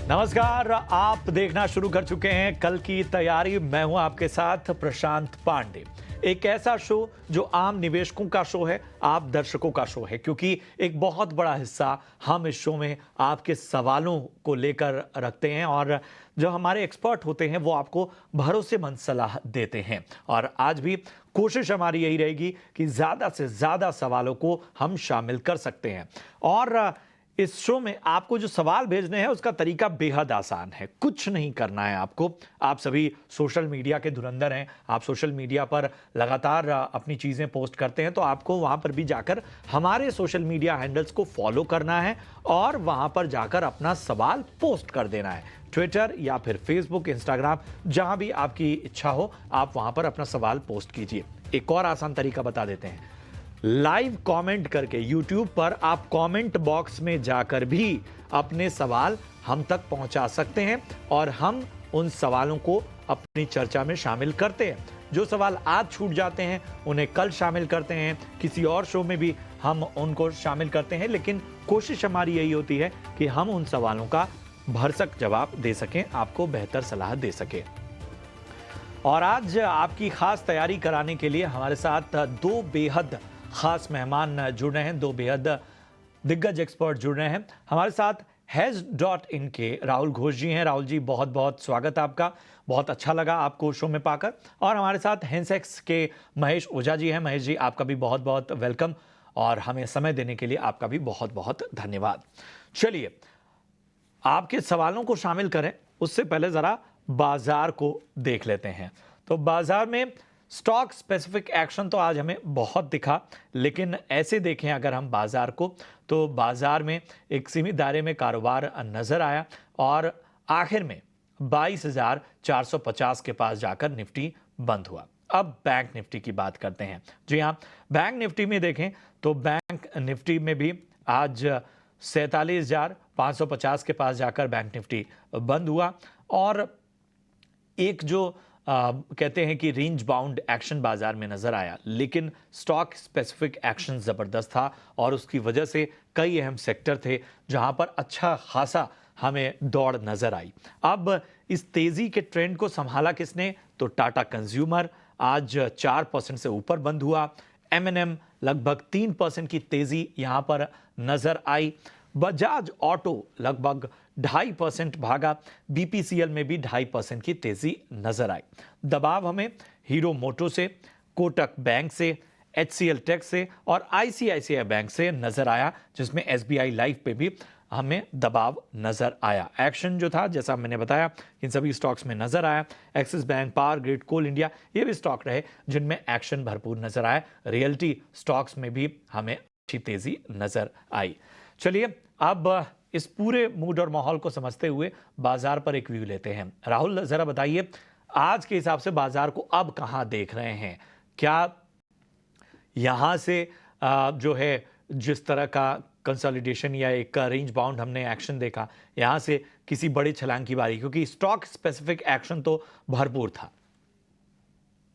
नमस्कार, आप देखना शुरू कर चुके हैं कल की तैयारी। मैं हूं आपके साथ प्रशांत पांडे। एक ऐसा शो जो आम निवेशकों का शो है, आप दर्शकों का शो है, क्योंकि एक बहुत बड़ा हिस्सा हम इस शो में आपके सवालों को लेकर रखते हैं और जो हमारे एक्सपर्ट होते हैं वो आपको भरोसेमंद सलाह देते हैं। और आज भी कोशिश हमारी यही रहेगी कि ज़्यादा से ज़्यादा सवालों को हम शामिल कर सकते हैं। और इस शो में आपको जो सवाल भेजने हैं उसका तरीका बेहद आसान है। कुछ नहीं करना है आपको। आप सभी सोशल मीडिया के धुरंधर हैं, आप सोशल मीडिया पर लगातार अपनी चीज़ें पोस्ट करते हैं, तो आपको वहां पर भी जाकर हमारे सोशल मीडिया हैंडल्स को फॉलो करना है और वहां पर जाकर अपना सवाल पोस्ट कर देना है। ट्विटर या फिर फेसबुक, इंस्टाग्राम, जहां भी आपकी इच्छा हो आप वहां पर अपना सवाल पोस्ट कीजिए। एक और आसान तरीका बता देते हैं, लाइव कमेंट करके YouTube पर आप कमेंट बॉक्स में जाकर भी अपने सवाल हम तक पहुंचा सकते हैं और हम उन सवालों को अपनी चर्चा में शामिल करते हैं। जो सवाल आज छूट जाते हैं उन्हें कल शामिल करते हैं, किसी और शो में भी हम उनको शामिल करते हैं, लेकिन कोशिश हमारी यही होती है कि हम उन सवालों का भरसक जवाब दे सकें, आपको बेहतर सलाह दे सकें। और आज आपकी खास तैयारी कराने के लिए हमारे साथ दो बेहद खास मेहमान जुड़ रहे हैं, दो बेहद दिग्गज एक्सपर्ट जुड़ रहे हैं। हमारे साथ Hedge.in के राहुल घोष जी हैं। राहुल जी, बहुत बहुत स्वागत आपका, बहुत अच्छा लगा आपको शो में पाकर। और हमारे साथ हेंसेक्स के महेश ओझा जी हैं। महेश जी, आपका भी बहुत बहुत वेलकम और हमें समय देने के लिए आपका भी बहुत बहुत धन्यवाद। चलिए, आपके सवालों को शामिल करें उससे पहले जरा बाजार को देख लेते हैं। तो बाजार में स्टॉक स्पेसिफिक एक्शन तो आज हमें बहुत दिखा, लेकिन ऐसे देखें अगर हम बाजार को, तो बाजार में एक सीमित दायरे में कारोबार नजर आया और आखिर में 22,450 के पास जाकर निफ्टी बंद हुआ। अब बैंक निफ्टी की बात करते हैं। जी हाँ, बैंक निफ्टी में देखें तो बैंक निफ्टी में भी आज 47,550 के पास जाकर बैंक निफ्टी बंद हुआ और एक जो कहते हैं कि रेंज बाउंड एक्शन बाजार में नजर आया, लेकिन स्टॉक स्पेसिफिक एक्शन जबरदस्त था और उसकी वजह से कई अहम सेक्टर थे जहां पर अच्छा खासा हमें दौड़ नजर आई। अब इस तेजी के ट्रेंड को संभाला किसने? तो टाटा कंज्यूमर आज 4% से ऊपर बंद हुआ। M&M लगभग 3% की तेजी यहां पर नजर आई। बजाज ऑटो लगभग 2.5% भागा। BPCL में भी 2.5% की तेजी नजर आई। दबाव हमें हीरो मोटो से, कोटक बैंक से, HCL टेक से और ICICI बैंक से नजर आया, जिसमें SBI लाइफ पे भी हमें दबाव नजर आया। एक्शन जो था, जैसा मैंने बताया, इन सभी स्टॉक्स में नजर आया। एक्सिस बैंक, पावर ग्रिड, कोल इंडिया, ये भी स्टॉक रहे जिनमें एक्शन भरपूर नजर आया। रियल्टी स्टॉक्स में भी हमें अच्छी तेजी नजर आई। चलिए, अब इस पूरे मूड और माहौल को समझते हुए बाजार पर एक व्यू लेते हैं। राहुल, जरा बताइए, आज के हिसाब से बाजार को अब कहां देख रहे हैं? क्या यहां से जो है जिस तरह का कंसोलिडेशन या एक रेंज बाउंड हमने एक्शन देखा, यहां से किसी बड़ी छलांग की बारी? क्योंकि स्टॉक स्पेसिफिक एक्शन तो भरपूर था।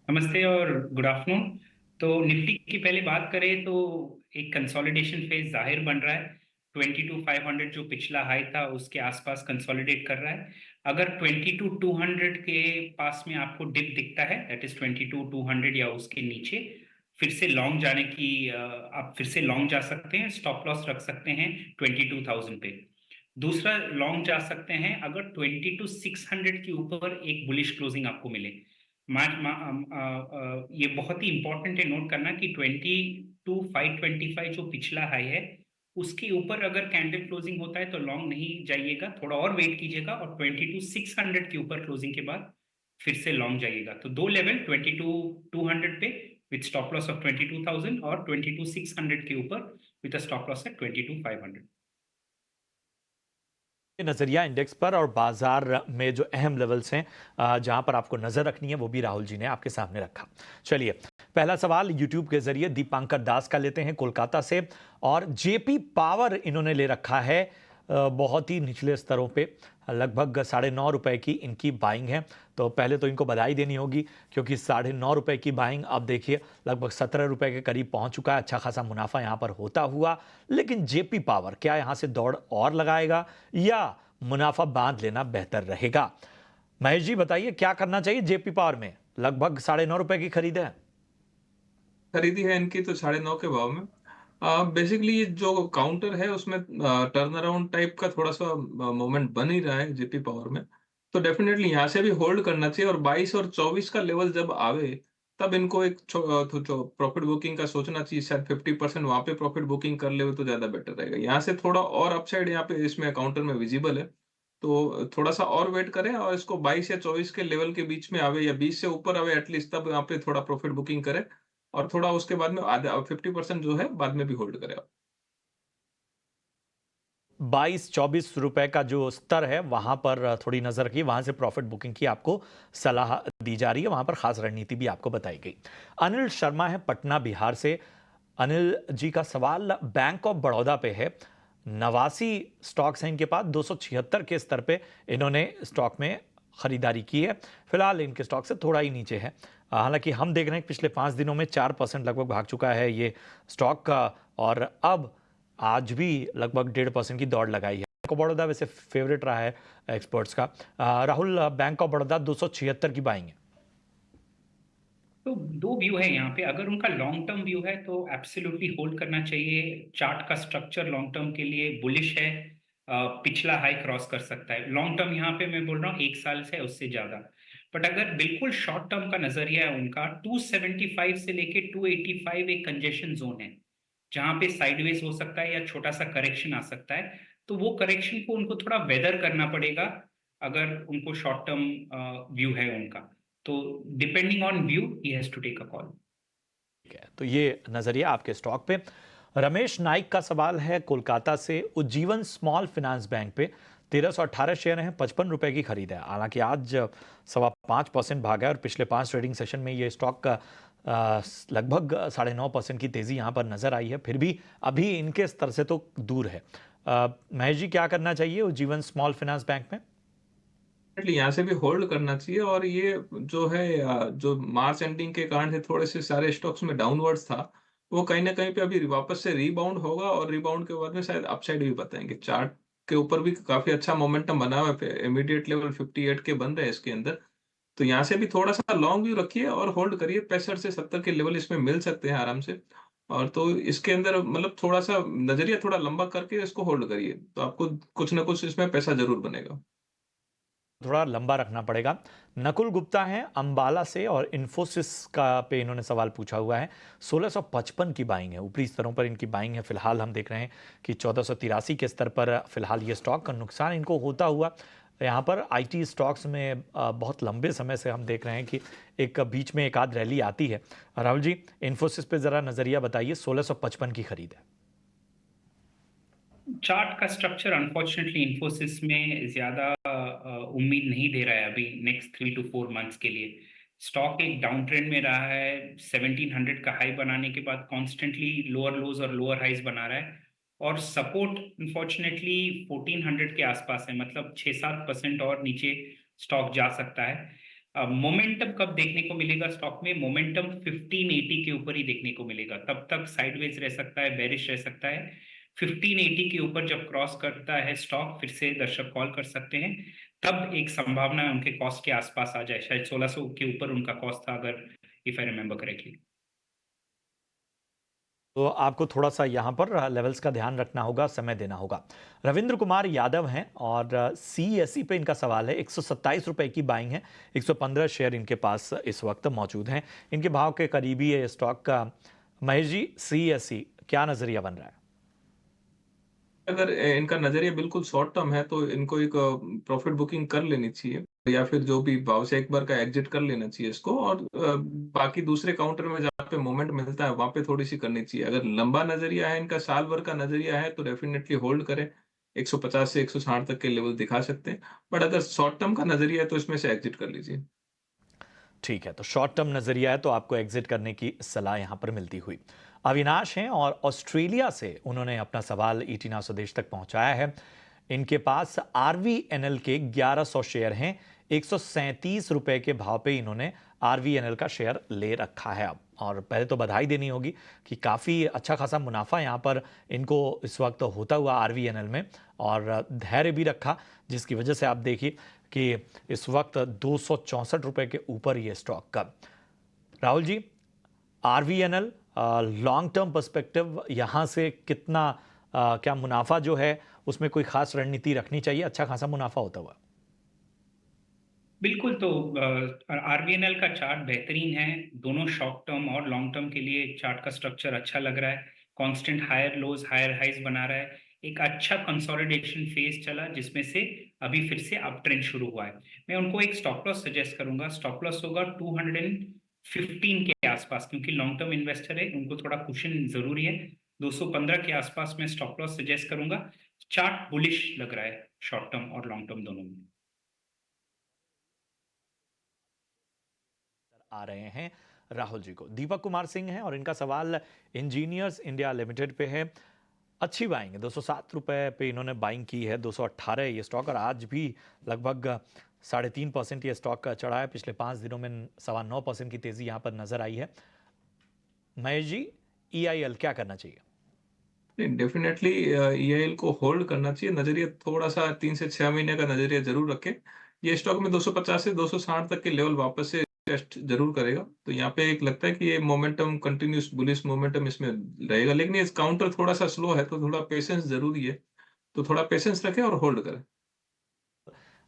नमस्ते और गुड आफ्टरनून। तो निफ्टी की पहले बात करें तो एक कंसोलिडेशन फेज जाहिर बन रहा है। 22,500 जो पिछला हाई था उसके आसपास कंसोलिडेट कर रहा है। अगर 22,200 के पास में आपको डिप दिखता है, दैट इज 22,200 या उसके नीचे, फिर से लॉन्ग जाने की आप फिर से लॉन्ग जा सकते हैं। स्टॉप लॉस रख सकते हैं 22,000 पे। दूसरा लॉन्ग जा सकते हैं अगर 22,600 के ऊपर एक बुलिश क्लोजिंग आपको मिले। ये बहुत ही इंपॉर्टेंट है नोट करना कि 22,525 जो पिछला हाई है उसके ऊपर अगर कैंडल क्लोजिंग होता है तो लॉन्ग नहीं जाइएगा, थोड़ा और वेट कीजिएगा और 22,600 के ऊपर क्लोजिंग के बाद फिर से लॉन्ग जाइएगा। तो दो लेवल 22,200 पे विथ स्टॉप लॉस ऑफ 22,000 और 22,600 के ऊपर विथ स्टॉप लॉस एट 22,500। नजरिया इंडेक्स पर और बाजार में जो अहम लेवल्स हैं जहां पर आपको नजर रखनी है, वो भी राहुल जी ने आपके सामने रखा। चलिए, पहला सवाल यूट्यूब के जरिए दीपांकर दास का लेते हैं कोलकाता से। और जेपी पावर इन्होंने ले रखा है बहुत ही निचले स्तरों पे, लगभग ₹9.5 की इनकी बाइंग है। तो पहले तो इनको बधाई देनी होगी, क्योंकि ₹9.5 की बाइंग अब देखिए लगभग ₹17 के करीब पहुंच चुका है। अच्छा खासा मुनाफा यहां पर होता हुआ। लेकिन जेपी पावर क्या यहां से दौड़ और लगाएगा या मुनाफा बांध लेना बेहतर रहेगा। महेश जी बताइए क्या करना चाहिए जेपी पावर में? लगभग 9.5 रुपए की खरीद है। खरीदी है इनकी तो 9.5 के भाव में। बेसिकली ये जो काउंटर है उसमें टर्न अराउंड टाइप का थोड़ा सा मोमेंट बन ही रहा है जेपी पावर में। तो डेफिनेटली यहाँ से भी होल्ड करना चाहिए, और 22 और 24 का लेवल जब आवे तब इनको एक प्रॉफिट बुकिंग का सोचना चाहिए। शायद 50% वहां पे प्रॉफिट बुकिंग कर ले तो ज्यादा बेटर रहेगा। यहाँ से थोड़ा और अपसाइड यहाँ पे इसमें काउंटर में विजिबल है, तो थोड़ा सा और वेट करें और इसको 22 या 24 के लेवल के बीच में आवे या 20 से ऊपर आवे एटलीस्ट, तब यहाँ पे थोड़ा प्रॉफिट बुकिंग करें। और थोड़ा उसके बाद में आधा 50% जो है बाद में भी होल्ड करें आप। 22-24 रुपए का जो स्तर है वहां पर थोड़ी नजर रखिए, वहां से प्रॉफिट बुकिंग की आपको सलाह दी जा रही है, वहां पर खास रणनीति भी आपको बताई गई। अनिल शर्मा है पटना बिहार से। अनिल जी का सवाल बैंक ऑफ बड़ौदा पे है। 89 स्टॉक्स हैं इनके पास, 276 के स्तर पे इन्होंने स्टॉक में खरीदारी की है। फिलहाल इनके स्टॉक से थोड़ा ही नीचे है। हालांकि हम देख रहे हैं कि पिछले 5 दिनों में 4% लगभग भाग चुका है ये स्टॉक का, और अब आज भी लगभग 1.5% की दौड़ लगाई है। बैंक ऑफ बड़ौदा वैसे फेवरेट रहा है एक्सपर्ट्स का। राहुल, बैंक ऑफ बड़ौदा 276 की बाइंग है। तो दो व्यू है यहाँ पे। अगर उनका लॉन्ग टर्म व्यू है तो एब्सोल्युटली होल्ड करना चाहिए। चार्ट का स्ट्रक्चर लॉन्ग टर्म के लिए बुलिश है। पिछला हाई क्रॉस कर सकता है लॉन्ग टर्म। यहाँ पे मैं बोल रहा हूँ 1 साल से उससे ज्यादा। बट अगर बिल्कुल शॉर्ट टर्म का नजरिया है उनका, 275 से लेके 285 एक कंजेशन जोन है जहां पे साइडवेज हो सकता है या छोटा सा करेक्शन आ सकता है। तो वो करेक्शन को उनको थोड़ा वेदर करना पड़ेगा अगर उनको शॉर्ट टर्म व्यू है उनका। तो depending on view he has to take a call. ठीक है, तो ये नजरिया आपके स्टॉक पे। रमेश नाइक का सवाल है कोलकाता से। उज्जीवन स्मॉल फाइनेंस बैंक पे 1318 शेयर हैं, 55 रुपए की खरीद है। हालांकि आज 5.25% भागा है और पिछले 5 ट्रेडिंग सेशन में ये स्टॉक का लगभग 9.5% की तेजी यहां पर नजर आई है। फिर भी अभी इनके स्तर से तो दूर है। महेश जी क्या करना चाहिए उज्जीवन स्मॉल फाइनेंस बैंक में? डेफिनेटली यहाँ से भी होल्ड करना चाहिए। और ये जो है जो मार्च एंडिंग के कारण से थोड़े से सारे स्टॉक्स में डाउनवर्ड्स था, वो कहीं ना कहीं पे अभी वापस से रीबाउंड होगा, और रीबाउंड के बाद में शायद अपसाइड भी बताएंगे। चार्ट के ऊपर भी काफी अच्छा मोमेंटम बना हुआ है, इमीडिएट लेवल 58 के बन रहे हैं इसके अंदर। तो यहाँ से भी थोड़ा सा लॉन्ग व्यू रखिए और होल्ड करिए। 65 से 70 के लेवल इसमें मिल सकते हैं आराम से। और तो इसके अंदर मतलब थोड़ा सा नजरिया थोड़ा लंबा करके इसको होल्ड करिए, तो आपको कुछ ना कुछ इसमें पैसा जरूर बनेगा। थोड़ा लंबा रखना पड़ेगा। नकुल गुप्ता हैं अंबाला से और इन्फोसिस का पे इन्होंने सवाल पूछा हुआ है। 1655 की बाइंग है, ऊपरी स्तरों पर इनकी बाइंग है। फिलहाल हम देख रहे हैं कि 1483 के स्तर पर फिलहाल ये स्टॉक का नुकसान इनको होता हुआ यहाँ पर आईटी स्टॉक्स में बहुत लंबे समय से हम देख रहे हैं कि एक बीच में एक आध रैली आती है। राहुल जी, इन्फोसिस पे जरा नजरिया बताइए। 1655 की खरीद है। चार्ट का स्ट्रक्चर अनफॉर्चुनेटली इन्फोसिस में ज्यादा उम्मीद नहीं दे रहा है अभी नेक्स्ट 3 to 4 मंथ्स के लिए। स्टॉक एक डाउन ट्रेंड में रहा है। 1700 का हाई बनाने के बाद कॉन्स्टेंटली लोअर लोज और लोअर हाइज बना रहा है। और सपोर्ट अनफॉर्चुनेटली 1400 के आसपास है, मतलब 6-7% और नीचे स्टॉक जा सकता है। मोमेंटम कब देखने को मिलेगा स्टॉक में? मोमेंटम 1580 के ऊपर ही देखने को मिलेगा। तब तक साइडवेज रह सकता है, बेरिश रह सकता है। 1580 के ऊपर जब क्रॉस करता है स्टॉक, फिर से दर्शक कॉल कर सकते हैं। तब एक संभावना उनके कॉस्ट के आसपास आ जाए। शायद 1600 के ऊपर उनका कॉस्ट था, अगर इफ आई रिमेम्बर करेक्टली। तो आपको थोड़ा सा यहाँ पर लेवल्स का ध्यान रखना होगा, समय देना होगा। रविंद्र कुमार यादव हैं और सीएसई पे इनका सवाल है। 127 रुपए की बाइंग है, 115 शेयर इनके पास इस वक्त मौजूद हैं। इनके भाव के करीबी है स्टॉक का। महेश जी, सीएसई क्या नजरिया बन रहा है? अगर इनका नजरिया बिल्कुल शॉर्ट टर्म है तो इनको एक प्रॉफिट बुकिंग कर लेनी चाहिए, या फिर जो भी भाव से एक बार का एग्जिट कर लेना चाहिए इसको। और बाकी दूसरे काउंटर में जहाँ पे मोमेंट मिलता है वहां पे थोड़ी सी करनी चाहिए। अगर लंबा नजरिया है, इनका साल भर का नजरिया है, तो डेफिनेटली होल्ड करें। 150 से 160 तक के लेवल दिखा सकते हैं। बट अगर शॉर्ट टर्म का नजरिया है तो इसमें से एग्जिट कर लीजिए। ठीक है, तो शॉर्ट टर्म नजरिया है तो आपको एग्जिट करने की सलाह यहां पर मिलती हुई। अविनाश हैं और ऑस्ट्रेलिया से उन्होंने अपना सवाल ईटी नाउ स्वदेश तक पहुंचाया है। इनके पास आरवीएनएल के 1100 शेयर हैं। 137 रुपए के भाव पे इन्होंने आरवीएनएल का शेयर ले रखा है अब। और पहले तो बधाई देनी होगी कि काफ़ी अच्छा खासा मुनाफा यहाँ पर इनको इस वक्त होता हुआ आरवीएनएल में, और धैर्य भी रखा, जिसकी वजह से आप देखिए कि इस वक्त 264 रुपए के ऊपर ये स्टॉक का। Rahul ji, RVNL long term perspective यहाँ से कितना क्या मुनाफा जो है उसमें कोई खास रणनीति रखनी चाहिए? अच्छा खासा मुनाफा होता हुआ। बिल्कुल, तो आरबीएनएल का चार्ट बेहतरीन है। दोनों शॉर्ट टर्म और लॉन्ग टर्म के लिए चार्ट का स्ट्रक्चर अच्छा लग रहा है। Constant higher lows higher highs बना रहा है। एक अच्छा कंसोलिडेशन फेज चला जिसमें से अभी फिर से अप ट्रेंड शुरू हुआ है। मैं उनको एक स्टॉप लॉस सजेस्ट करूंगा। स्टॉप लॉस होगा 215 के आसपास, क्योंकि लॉन्ग टर्म इन्वेस्टर है, उनको थोड़ा कुशन जरूरी है। 215 के आसपास में स्टॉप लॉस सजेस्ट करूंगा। चार्ट बुलिश लग रहा है शॉर्ट टर्म और लॉन्ग टर्म दोनों में। आ रहे हैं राहुल जी को। दीपक कुमार सिंह हैं और इनका सवाल इंजीनियर्स इंडिया लिमिटेड पे है। अच्छी बाइंग है, 207 रुपए पे इन्होंने बाइंग की है। 218 ये स्टॉक, और आज भी लगभग 3.5% ये स्टॉक चढ़ा है। पिछले 5 दिनों में 9.25% की तेजी यहाँ पर नजर आई है। महेश जी, ईआईएल क्या करना चाहिए? डेफिनेटली ईआईएल को होल्ड करना चाहिए। नजरिया थोड़ा सा 3 से 6 महीने का नजरिया जरूर रखें। ये स्टॉक में 250 से 260 तक के लेवल वापस से टेस्ट जरूर करेगा। तो यहाँ पे एक लगता है कि ये मोमेंटम कंटिन्यूस बुलिश मोमेंटम इसमें रहेगा, लेकिन ये काउंटर थोड़ा सा स्लो है, तो थोड़ा पेशेंस जरूरी है। तो थोड़ा पेशेंस रखें और होल्ड करें।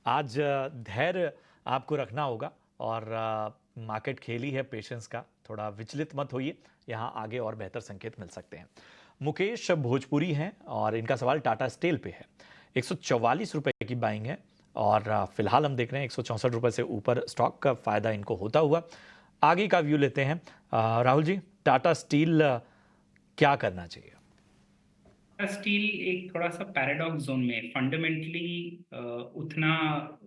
आज धैर्य आपको रखना होगा, और मार्केट खेली है पेशेंस का, थोड़ा विचलित मत होइए। यहाँ आगे और बेहतर संकेत मिल सकते हैं। मुकेश भोजपुरी हैं और इनका सवाल टाटा स्टील पे है। 144 रुपए की बाइंग है, और फिलहाल हम देख रहे हैं 164 रुपए से ऊपर स्टॉक का फायदा इनको होता हुआ। आगे का व्यू लेते हैं। राहुल जी, टाटा स्टील क्या करना चाहिए? स्टील एक थोड़ा सा पैराडॉक्स जोन में फंडामेंटली उतना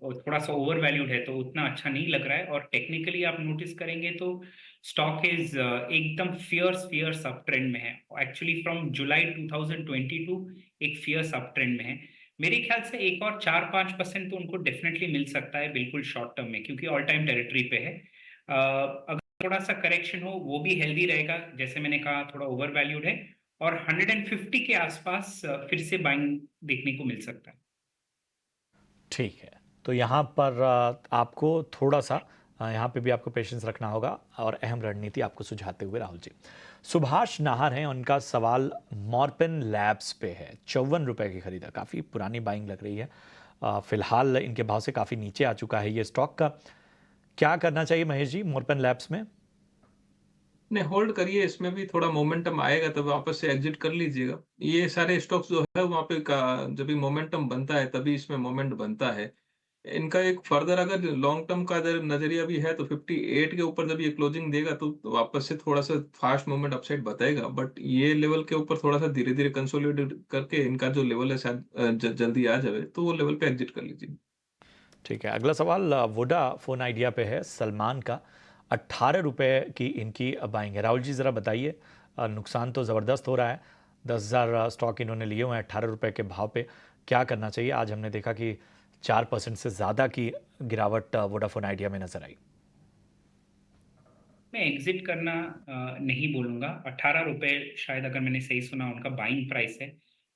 थोड़ा सा ओवर वैल्यूड है, तो उतना अच्छा नहीं लग रहा है। और टेक्निकली आप नोटिस करेंगे तो स्टॉक इज एकदम फियर्स अप ट्रेंड में है। एक्चुअली फ्रॉम जुलाई 2022 एक फियर्स अप ट्रेंड में है। मेरे ख्याल से एक और 4-5% तो उनको डेफिनेटली मिल सकता है बिल्कुल शॉर्ट टर्म में, क्योंकि ऑल टाइम टेरिटरी पे है। अगर थोड़ा सा करेक्शन हो वो भी हेल्दी रहेगा। जैसे मैंने कहा, थोड़ा ओवर वैल्यूड है, और 150 के आसपास फिर से बाइंग देखने को मिल सकता है। ठीक है, तो यहाँ पर आपको थोड़ा सा यहाँ पे भी आपको पेशेंस रखना होगा, और अहम रणनीति आपको सुझाते हुए राहुल जी। सुभाष नाहर हैं, उनका सवाल मॉर्पेन लैब्स पे है। 54 रुपए की खरीदा, काफ़ी पुरानी बाइंग लग रही है। फिलहाल इनके भाव से काफ़ी नीचे आ चुका है ये स्टॉक का। क्या करना चाहिए महेश जी मॉर्पेन लैब्स में? नहीं, होल्ड करिए। इसमें भी थोड़ा मोमेंटम आएगा तब वापस से एग्जिट कर लीजिएगा। ये सारे स्टॉक्स जो है वहाँ पे जब भी मोमेंटम बनता है तभी इसमें मोमेंट बनता है। इनका एक फर्दर अगर लॉन्ग टर्म का अगर नजरिया भी है तो 58 के ऊपर जब ये क्लोजिंग देगा तो वापस से थोड़ा सा फास्ट मूवमेंट अपसाइड बताएगा। बट ये लेवल के ऊपर थोड़ा सा धीरे धीरे कंसोलिडेट करके इनका जो लेवल है शायद जल्दी आ जाए, तो वो लेवल पे एग्जिट कर लीजिए। ठीक है, अगला सवाल वोडाफोन आइडिया पे है, सलमान का। 18 रुपए की इनकी बाइंग है। राहुल जी ज़रा बताइए, नुकसान तो ज़बरदस्त हो रहा है। 10,000 स्टॉक इन्होंने लिए हुए हैं 18 रुपए के भाव पे। क्या करना चाहिए? आज हमने देखा कि 4% से ज़्यादा की गिरावट वोडाफोन आइडिया में नजर आई। मैं एग्जिट करना नहीं बोलूंगा। 18 रुपए शायद, अगर मैंने सही सुना, उनका बाइंग प्राइस है।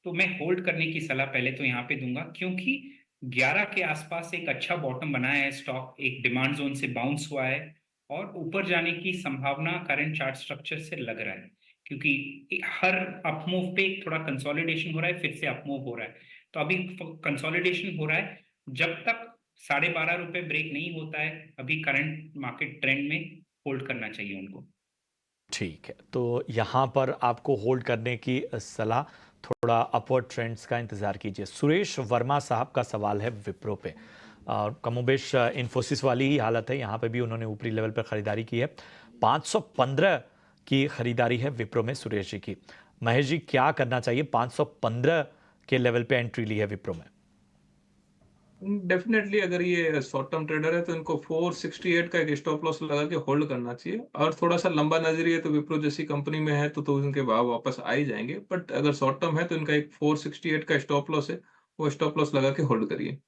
तो मैं होल्ड करने की सलाह पहले तो यहाँ पे दूंगा, क्योंकि 11 के आसपास एक अच्छा बॉटम बनाया है स्टॉक, एक डिमांड जोन से बाउंस हुआ है, और ऊपर जाने की संभावना करंट चार्ट स्ट्रक्चर से लग रहा है। क्योंकि हर अप मूव पे थोड़ा कंसोलिडेशन हो रहा है, फिर से अप मूव हो रहा है। तो अभी कंसोलिडेशन हो रहा है। जब तक 12.5 रुपए ब्रेक नहीं होता है, अभी करंट मार्केट ट्रेंड में होल्ड करना चाहिए उनको। ठीक है, तो यहाँ पर आपको होल्ड करने की सलाह, थोड़ा अपवर्ड ट्रेंड्स का इंतजार कीजिए। सुरेश वर्मा साहब का सवाल है विप्रो पे। कमोबेश इन्फोसिस वाली ही हालत है, यहाँ पे भी उन्होंने ऊपरी लेवल पर खरीदारी की है। 515 की खरीदारी है विप्रो में सुरेश जी की। महेश जी, क्या करना चाहिए? 515 के लेवल पे एंट्री ली है विप्रो में। डेफिनेटली अगर ये शॉर्ट टर्म ट्रेडर है तो इनको 468 का एक स्टॉप लॉस लगा के होल्ड करना चाहिए। और थोड़ा सा लंबा नजरिया तो विप्रो जैसी कंपनी में है तो इनके भाव वापस आ ही जाएंगे। बट अगर शॉर्ट टर्म है तो इनका एक 468 का स्टॉप लॉस है, वो स्टॉप लॉस लगा के होल्ड करिए।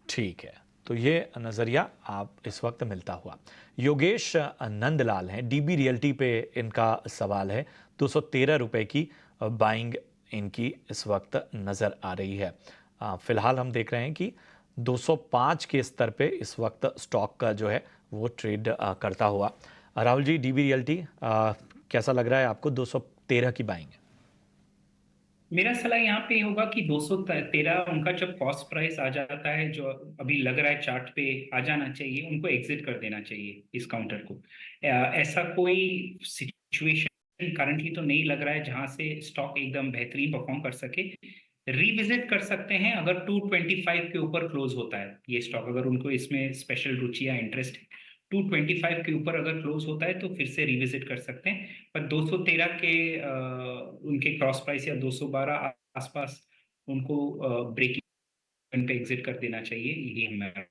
ठीक है, तो ये नज़रिया आप इस वक्त मिलता हुआ। योगेश नंदलाल हैं, डीबी रियल्टी पे इनका सवाल है। 213 रुपए की बाइंग इनकी इस वक्त नज़र आ रही है। फिलहाल हम देख रहे हैं कि 205 के स्तर पे इस वक्त स्टॉक का जो है वो ट्रेड करता हुआ। राहुल जी, डीबी रियल्टी कैसा लग रहा है आपको? 213 की बाइंग है। मेरा सलाह यहाँ पे होगा कि 213 उनका जब कॉस्ट प्राइस आ जाता है, जो अभी लग रहा है चार्ट पे आ जाना चाहिए, उनको एग्जिट कर देना चाहिए इस काउंटर को। ऐसा कोई सिचुएशन करंटली तो नहीं लग रहा है जहां से स्टॉक एकदम बेहतरीन परफॉर्म कर सके। रिविजिट कर सकते हैं अगर 225 के ऊपर क्लोज होता है ये स्टॉक, अगर उनको इसमें स्पेशल रुचि या इंटरेस्ट है। 225 के ऊपर अगर क्लोज होता है तो फिर से रिविजिट कर सकते हैं। पर 213 के उनके क्रॉस प्राइस या 212 आसपास उनको ब्रेक इवन पे एग्जिट कर देना चाहिए, यही हमारा।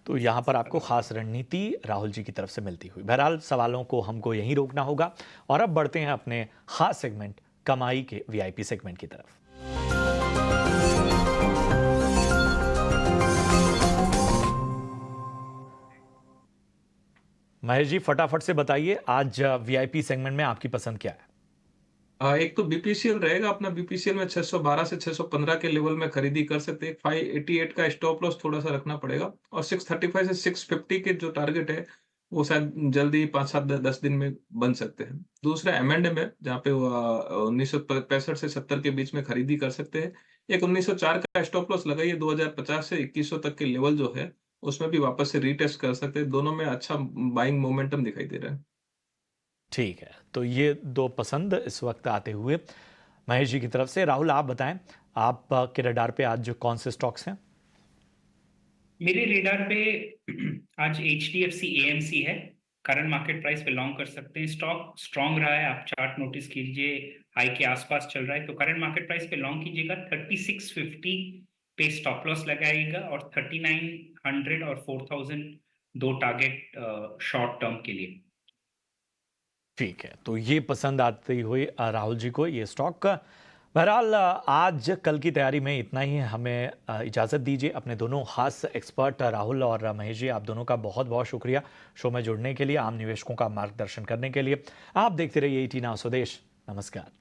तो यहाँ पर आपको खास रणनीति राहुल जी की तरफ से मिलती हुई। बहरहाल सवालों को हमको यहीं रोकना होगा और अब बढ़ते हैं अपने खास सेगमेंट कमाई के वीआईपी सेगमेंट की तरफ। महेश जी, फटाफट से बताइए आज वीआईपी सेगमेंट में आपकी पसंद क्या है? एक तो बीपीसीएल रहेगा अपना। बीपीसीएल में 612 से 615 के लेवल में खरीदी कर सकते हैं। 588 का स्टॉप लॉस थोड़ा सा रखना पड़ेगा और 635 से 650 के जो टारगेट है वो शायद जल्दी 5-7-10 दिन में बन सकते हैं। दूसरा एम&एम है जहाँ पे 1965 से 70 के बीच में खरीदी कर सकते हैं। एक 1904 का स्टॉप लॉस लगाइए। 2050 से 2100 तक के लेवल जो है उसमें भी वापस से रीटेस्ट कर सकते हैं। दोनों में अच्छा बाइंग मोमेंटम दिखाई दे रहा है। ठीक है, तो ये दो पसंद इस वक्त आते हुए महेश जी की तरफ से। राहुल, आप बताएं, आप के रडार पे आज जो कौन से स्टॉक्स हैं? मेरे रेडार पे आज HDFC AMC है। करंट मार्केट प्राइस पे लॉन्ग कर सकते हैं। स्टॉक स्ट्रांग रहा है, आप चार्ट नोटिस कीजिए, हाई के आसपास चल रहा है, तो करंट मार्केट प्राइस पे लॉन्ग कीजिएगा। 3650 पे स्टॉप लॉस लगाइएगा और 3900 और 4000 दो टारगेट शॉर्ट टर्म के लिए। ठीक है, तो ये पसंद आती हुई राहुल जी को ये स्टॉक। बहरहाल आज कल की तैयारी में इतना ही। हमें इजाज़त दीजिए। अपने दोनों खास एक्सपर्ट राहुल और महेश जी, आप दोनों का बहुत बहुत शुक्रिया शो में जुड़ने के लिए, आम निवेशकों का मार्गदर्शन करने के लिए। आप देखते रहिए ET Now स्वदेश। नमस्कार।